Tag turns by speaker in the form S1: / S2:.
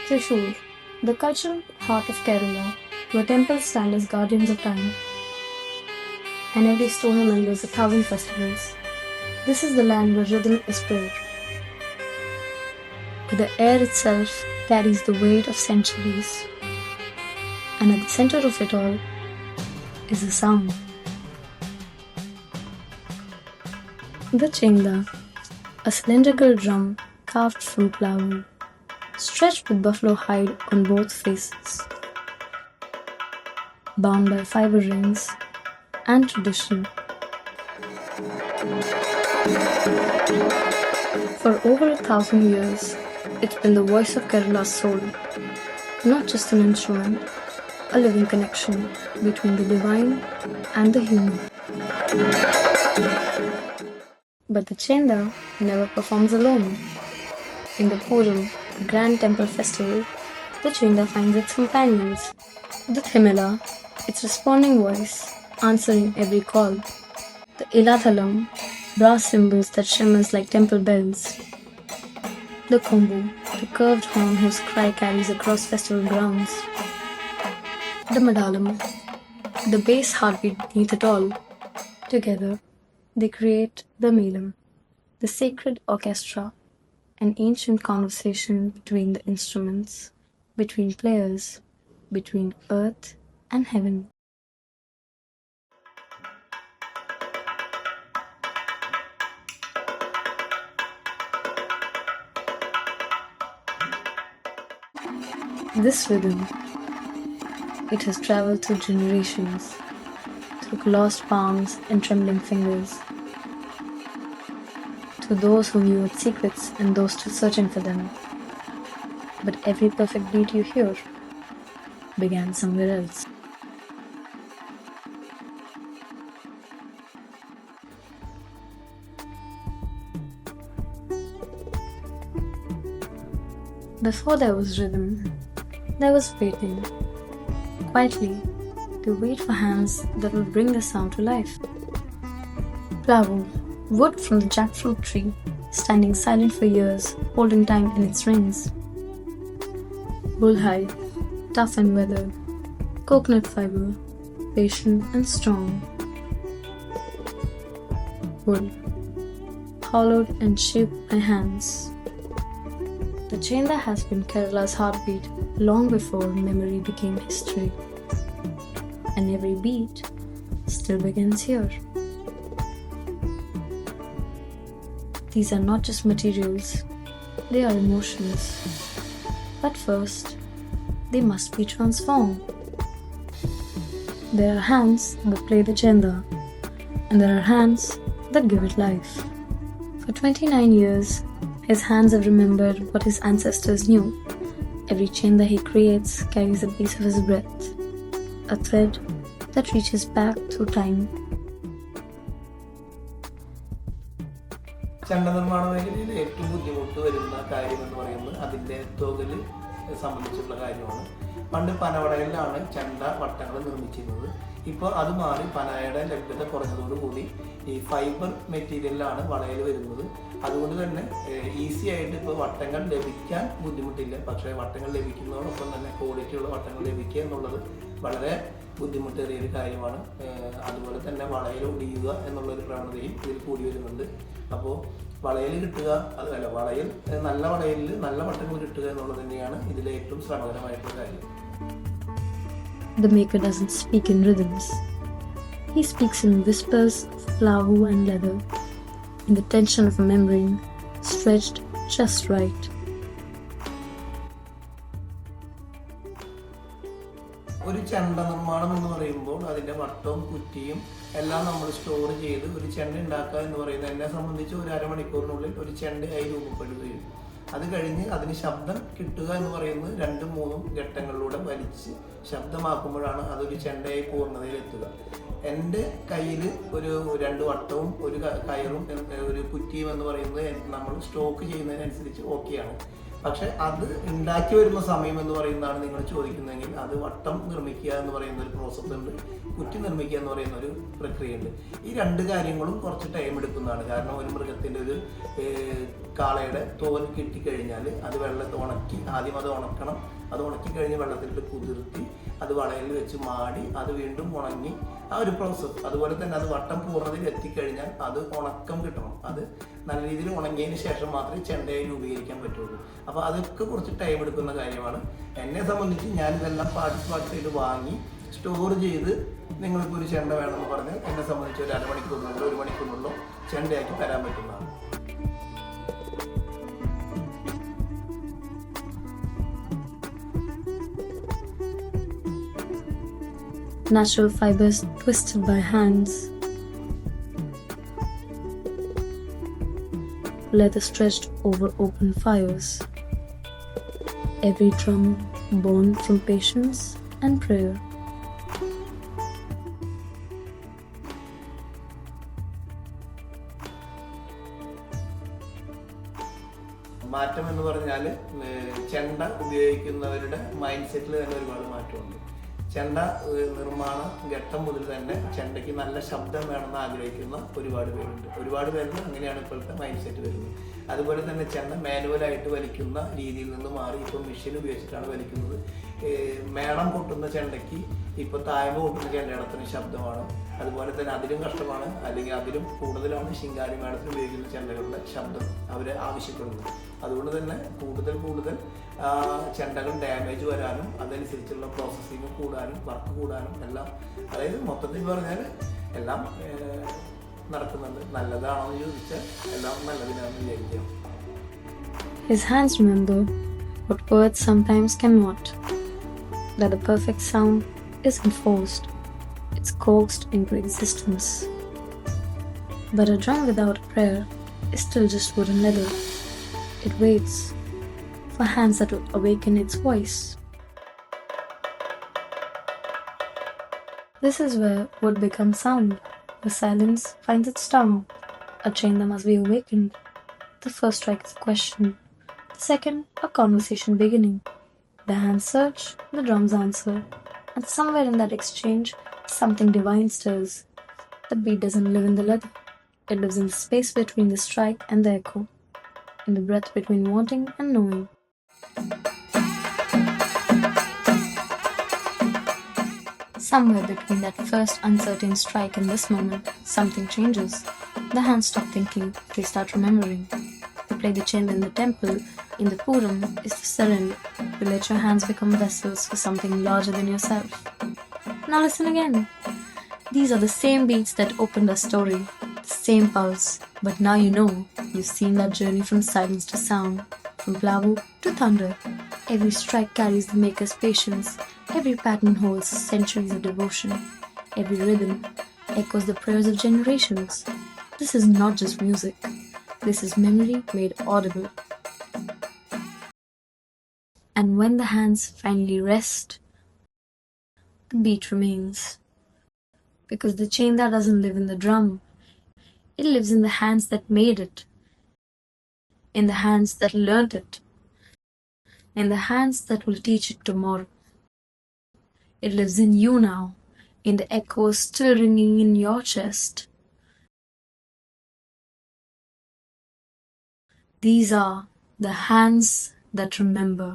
S1: Trishul, the cultural heart of Kerala, where temples stand as guardians of time, and every stone remembers 1,000 festivals. This is the land where rhythm is prayer, where the air itself carries the weight of centuries, and at the center of it all is a sound. The Chenda, a cylindrical drum carved from plywood, stretched with buffalo hide on both faces, bound by fiber rings and tradition. For over 1,000 years, it's been the voice of Kerala's soul, not just an instrument, a living connection between the divine and the human. But the Chenda never performs alone. In the Puram, the grand temple festival, the Chenda finds its companions. The Thimila, its responding voice, answering every call. The Ilathalam, brass cymbals that shimmers like temple bells. The Kombu, the curved horn whose cry carries across festival grounds. The Madalam, the bass heartbeat beneath it all. Together, they create the melam, the sacred orchestra, an ancient conversation between the instruments, between players, between earth and heaven. This rhythm, it has traveled through generations, through lost palms and trembling fingers, to those who knew its secrets and those still searching for them. But every perfect beat you hear began somewhere else. Before there was rhythm, there was waiting, quietly, to wait for hands that would bring the sound to life. Plywood, wood from the jackfruit tree, standing silent for years, holding time in its rings. Bullhide, tough and weathered. Coconut fiber, patient and strong. Wood, hollowed and shaped by hands. The Chenda has been Kerala's heartbeat long before memory became history. And every beat still begins here. These are not just materials, they are emotions. But first, they must be transformed. There are hands that play the Chenda, and there are hands that give it life. For 29 years, his hands have remembered what his ancestors knew. Every Chenda he creates carries a piece of his breath, a thread that reaches back through time.
S2: ചെണ്ട നിർമ്മാണ മേഖലയിൽ ഏറ്റവും ബുദ്ധിമുട്ട് വരുന്ന കാര്യം എന്ന് പറയുന്നത് അതിൻ്റെ തുകൽ സംബന്ധിച്ചുള്ള കാര്യമാണ്. പണ്ട് പനവടയിലാണ് ചെണ്ട വട്ടങ്ങൾ നിർമ്മിച്ചിരുന്നത്. ഇപ്പോൾ അത് മാറി പനയുടെ ലഭ്യത കുറഞ്ഞതോടുകൂടി ഈ ഫൈബർ മെറ്റീരിയലിലാണ് വളയൽ വരുന്നത്. അതുകൊണ്ട് തന്നെ ഈസി ആയിട്ട് ഇപ്പോൾ വട്ടങ്ങൾ ലഭിക്കാൻ ബുദ്ധിമുട്ടില്ല. പക്ഷേ വട്ടങ്ങൾ ലഭിക്കുന്നതോടൊപ്പം തന്നെ ക്വാളിറ്റിയുള്ള വട്ടങ്ങൾ ലഭിക്കുക എന്നുള്ളത് വളരെ ബുദ്ധിമുട്ടേറിയൊരു കാര്യമാണ്. അതുപോലെ തന്നെ വളയൽ ഒടിയുക എന്നുള്ളൊരു പ്രവണതയും ഇതിൽ കൂടി വരുന്നുണ്ട്. അപ്പോൾ വളയൽ കിട്ടുക, അതല്ല വളയൽ നല്ല വളയലിൽ നല്ല വട്ടങ്ങൾ കിട്ടുക എന്നുള്ളത് തന്നെയാണ് ഇതിലെ ഏറ്റവും ശ്രമകരമായിട്ടുള്ള കാര്യം.
S1: The maker doesn't speak in rhythms. He speaks in whispers of plywood and leather, in the tension of a membrane stretched just right.
S2: ഒരു ചെണ്ട നിർമ്മാണം എന്ന് പറയുമ്പോൾ അതിൻ്റെ വട്ടവും കുറ്റിയും എല്ലാം നമ്മൾ സ്റ്റോർ ചെയ്ത് ഒരു ചെണ്ട ഉണ്ടാക്കുക എന്ന് പറയുന്നത് എന്നെ സംബന്ധിച്ച് ഒരു അരമണിക്കൂറിനുള്ളിൽ ഒരു ചെണ്ടയായി രൂപപ്പെടുകയും അത് കഴിഞ്ഞ് അതിന് ശബ്ദം കിട്ടുക എന്ന് പറയുന്നത് 2-3 ഘട്ടങ്ങളിലൂടെ വലിച്ച് ശബ്ദമാക്കുമ്പോഴാണ് അതൊരു ചെണ്ടയായി പൂർണ്ണതയിലെത്തുക. എൻ്റെ കയ്യിൽ ഒരു 2 വട്ടവും ഒരു കയറും ഒരു കുറ്റിയും എന്ന് പറയുന്നത് നമ്മൾ സ്റ്റോക്ക് ചെയ്യുന്നതിനനുസരിച്ച് ഓക്കെയാണ്. പക്ഷെ അത് ഉണ്ടാക്കി വരുന്ന സമയം എന്ന് പറയുന്നതാണ് നിങ്ങൾ ചോദിക്കുന്നതെങ്കിൽ അത് വട്ടം നിർമ്മിക്കുക എന്ന് പറയുന്ന ഒരു പ്രോസസ്സ് ഉണ്ട്, കുറ്റി നിർമ്മിക്കുക എന്ന് പറയുന്ന ഒരു പ്രക്രിയയുണ്ട്. ഈ രണ്ട് കാര്യങ്ങളും കുറച്ച് ടൈം എടുക്കുന്നതാണ്. കാരണം ഒരു മൃഗത്തിൻ്റെ ഒരു കാളയുടെ തോൽ കിട്ടിക്കഴിഞ്ഞാൽ അത് വെള്ളത്തിൽ ഉണക്കി, ആദ്യം അത് ഉണക്കണം, അത് ഉണക്കി കഴിഞ്ഞ് വെള്ളത്തിലിട്ട് കുതിർത്തി അത് വളയിൽ വെച്ച് മാടി അത് വീണ്ടും ഉണങ്ങി, ആ ഒരു പ്രോസസ്സ്. അതുപോലെ തന്നെ അത് വട്ടം പൂർണ്ണതയിൽ എത്തിക്കഴിഞ്ഞാൽ അത് ഉണക്കം കിട്ടണം. അത് നല്ല രീതിയിൽ ഉണങ്ങിയതിന് ശേഷം മാത്രമേ ചെണ്ടയെ രൂപീകരിക്കാൻ പറ്റുള്ളൂ. അപ്പോൾ അതൊക്കെ കുറച്ച് ടൈം എടുക്കുന്ന കാര്യമാണ്. എന്നെ സംബന്ധിച്ച് ഞാനിതെല്ലാം പാർട്സ് ചെയ്ത് വാങ്ങി സ്റ്റോർ ചെയ്ത് നിങ്ങളിപ്പോൾ ഒരു ചെണ്ട വേണമെന്ന് പറഞ്ഞാൽ എന്നെ സംബന്ധിച്ച് ഒരു അരമണിക്കൂറിനുള്ളോ 1 മണിക്കൂറിനുള്ളോ ചെണ്ടയാക്കി തരാൻ പറ്റുന്നതാണ്.
S1: Natural fibers twisted by hands, leather stretched over open fires, every drum born from patience and prayer.
S2: മാറ്റം എന്ന് പറഞ്ഞാൽ ചെണ്ട ഉപയോഗിക്കുന്നവരുടെ മൈൻഡ് സെറ്റിൽ തന്നെ ഒരുപാട് മാറ്റമുണ്ട്. ചെണ്ട നിർമ്മാണ ഘട്ടം മുതൽ തന്നെ ചെണ്ടയ്ക്ക് നല്ല ശബ്ദം വേണമെന്ന് ആഗ്രഹിക്കുന്ന ഒരുപാട് പേരുണ്ട്. ഒരുപാട് പേർക്ക് അങ്ങനെയാണ് ഇപ്പോഴത്തെ മൈൻഡ് സെറ്റ് വരുന്നത്. അതുപോലെ തന്നെ ചെണ്ട മാനുവലായിട്ട് വലിക്കുന്ന രീതിയിൽ നിന്ന് മാറി ഇപ്പോൾ മെഷീൻ ഉപയോഗിച്ചിട്ടാണ് വലിക്കുന്നത്. മേളം കൊട്ടുന്ന ചെണ്ടയ്ക്ക് ഇപ്പോൾ തായ്മ കൊട്ടുന്ന ചെണ്ടയുടെ അത്രയും ശബ്ദമാണ്. അതുപോലെ തന്നെ അതിലും കഷ്ടമാണ്, അല്ലെങ്കിൽ അതിലും കൂടുതലാണ് ശിങ്കാരി മേളത്തിൽ ഉപയോഗിക്കുന്ന ചെണ്ടകളുടെ ശബ്ദം അവർ ആവശ്യപ്പെടുന്നത്. അതുകൊണ്ട് തന്നെ കൂടുതൽ ചെണ്ടകൾ ഡാമേജ് വരാനും അതനുസരിച്ചുള്ള പ്രോസസ്സിങ് കൂടാനും വർക്ക് കൂടാനും എല്ലാം, അതായത് മൊത്തത്തിൽ പറഞ്ഞാൽ എല്ലാം നടക്കുന്നുണ്ട്. നല്ലതാണോ എന്ന് ചോദിച്ചാൽ എല്ലാം നല്ലതിനാണെന്ന് വിചാരിക്കാം.
S1: His hands remember what words sometimes cannot, that the perfect sound isn't forced, it's coaxed into existence. But a drum without a prayer is still just wood and leather. It waits for hands that will awaken its voice. This is where wood becomes sound, where silence finds its tongue. A Chenda must be awakened. The first strike is a question. The second, a conversation beginning. The hands search, the drums answer. And somewhere in that exchange, something divine stirs. The beat doesn't live in the leather. It lives in the space between the strike and the echo, in the breath between wanting and knowing. Somewhere between that first uncertain strike and this moment, something changes. The hands stop thinking, they start remembering. You play the Chenda in the temple, in the Puram is the surrender. You let your hands become vessels for something larger than yourself. Now listen again. These are the same beats that opened our story, the same pulse, but now you know, you've seen that journey from silence to sound, from blavu to thunder. Every strike carries the maker's patience, every pattern holds centuries of devotion, every rhythm echoes the prayers of generations. This is not just music, this is memory made audible. And when the hands finally rest, the beat remains. Because the Chenda doesn't live in the drum, it lives in the hands that made it, in the hands that learnt it, in the hands that will teach it tomorrow. It lives in you now, in the echoes still ringing in your chest. These are the hands that remember.